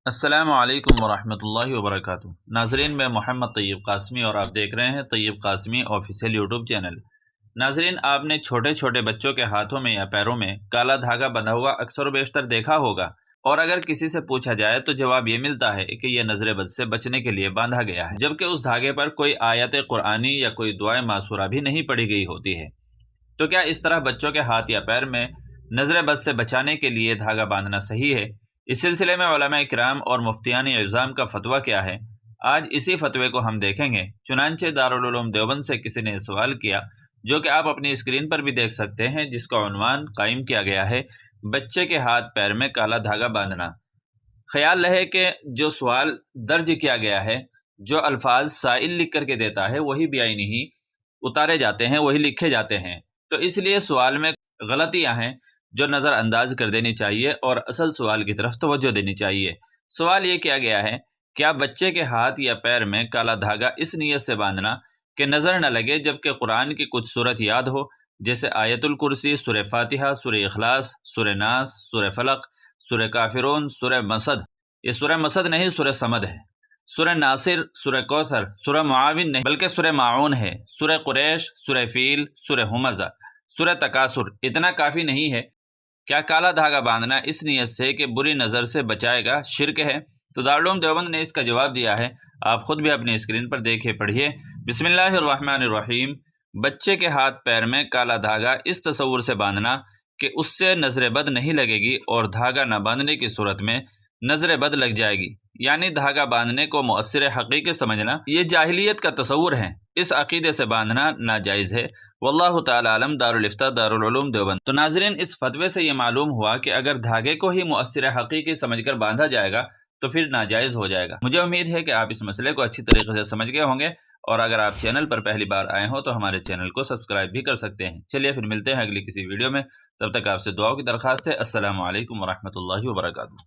السلام علیکم ورحمۃ اللہ وبرکاتہ۔ ناظرین، میں محمد طیب قاسمی اور آپ دیکھ رہے ہیں طیب قاسمی آفیشیل یوٹیوب چینل۔ ناظرین، آپ نے چھوٹے چھوٹے بچوں کے ہاتھوں میں یا پیروں میں کالا دھاگا بندھا ہوا اکثر و بیشتر دیکھا ہوگا، اور اگر کسی سے پوچھا جائے تو جواب یہ ملتا ہے کہ یہ نظر بد سے بچنے کے لیے باندھا گیا ہے، جبکہ اس دھاگے پر کوئی آیت قرآنی یا کوئی دعائے معصورہ بھی نہیں پڑھی گئی ہوتی ہے۔ تو کیا اس طرح بچوں کے ہاتھ یا پیر میں نظر بد سے بچانے کے لیے دھاگا باندھنا صحیح ہے؟ اس سلسلے میں علماء کرام اور مفتیان اعظام کا فتویٰ کیا ہے، آج اسی فتوے کو ہم دیکھیں گے۔ چنانچہ دارالعلوم دیوبند سے کسی نے سوال کیا، جو کہ آپ اپنی اسکرین پر بھی دیکھ سکتے ہیں، جس کا عنوان قائم کیا گیا ہے بچے کے ہاتھ پیر میں کالا دھاگا باندھنا۔ خیال رہے کہ جو سوال درج کیا گیا ہے، جو الفاظ سائل لکھ کر کے دیتا ہے وہی بیائی نہیں اتارے جاتے ہیں، وہی لکھے جاتے ہیں، تو اس لیے سوال میں غلطیاں ہیں جو نظر انداز کر دینی چاہیے اور اصل سوال کی طرف توجہ دینی چاہیے۔ سوال یہ کیا گیا ہے، کیا بچے کے ہاتھ یا پیر میں کالا دھاگا اس نیت سے باندھنا کہ نظر نہ لگے جبکہ قرآن کی کچھ صورت یاد ہو، جیسے آیت الکرسی، سورہ فاتحہ، سورہ اخلاص، سورہ ناس، سورہ فلق، سورہ کافرون، سورہ مسد، یہ سورہ مسد نہیں سورہ صمد ہے، سورہ ناصر، سورہ کوثر، سورہ معاون نہیں بلکہ سورہ معاون ہے، سورہ قریش، سورہ فیل، سورہ ہمزہ، سورہ تکاثر، اتنا کافی نہیں ہے؟ کیا کالا دھاگا باندھنا اس نیت سے کہ بری نظر سے بچائے گا شرک ہے؟ تو دارالعلوم دیوبند نے اس کا جواب دیا ہے، آپ خود بھی اپنی اسکرین پر دیکھیں، پڑھیے۔ بسم اللہ الرحمن الرحیم۔ بچے کے ہاتھ پیر میں کالا دھاگا اس تصور سے باندھنا کہ اس سے نظر بد نہیں لگے گی، اور دھاگا نہ باندھنے کی صورت میں نظر بد لگ جائے گی، یعنی دھاگا باندھنے کو مؤثر حقیقی سمجھنا، یہ جاہلیت کا تصور ہے، اس عقیدے سے باندھنا ناجائز ہے۔ واللہ تعالی عالم۔ دارالفتاء دارالعلوم دیوبند۔ تو ناظرین، اس فتوے سے یہ معلوم ہوا کہ اگر دھاگے کو ہی مؤثر حقیقی سمجھ کر باندھا جائے گا تو پھر ناجائز ہو جائے گا۔ مجھے امید ہے کہ آپ اس مسئلے کو اچھی طریقے سے سمجھ گئے ہوں گے، اور اگر آپ چینل پر پہلی بار آئے ہوں تو ہمارے چینل کو سبسکرائب بھی کر سکتے ہیں۔ چلیے پھر ملتے ہیں اگلی کسی ویڈیو میں، تب تک آپ سے دعاؤں کی درخواست ہے۔ السلام علیکم ورحمۃ اللہ وبرکاتہ۔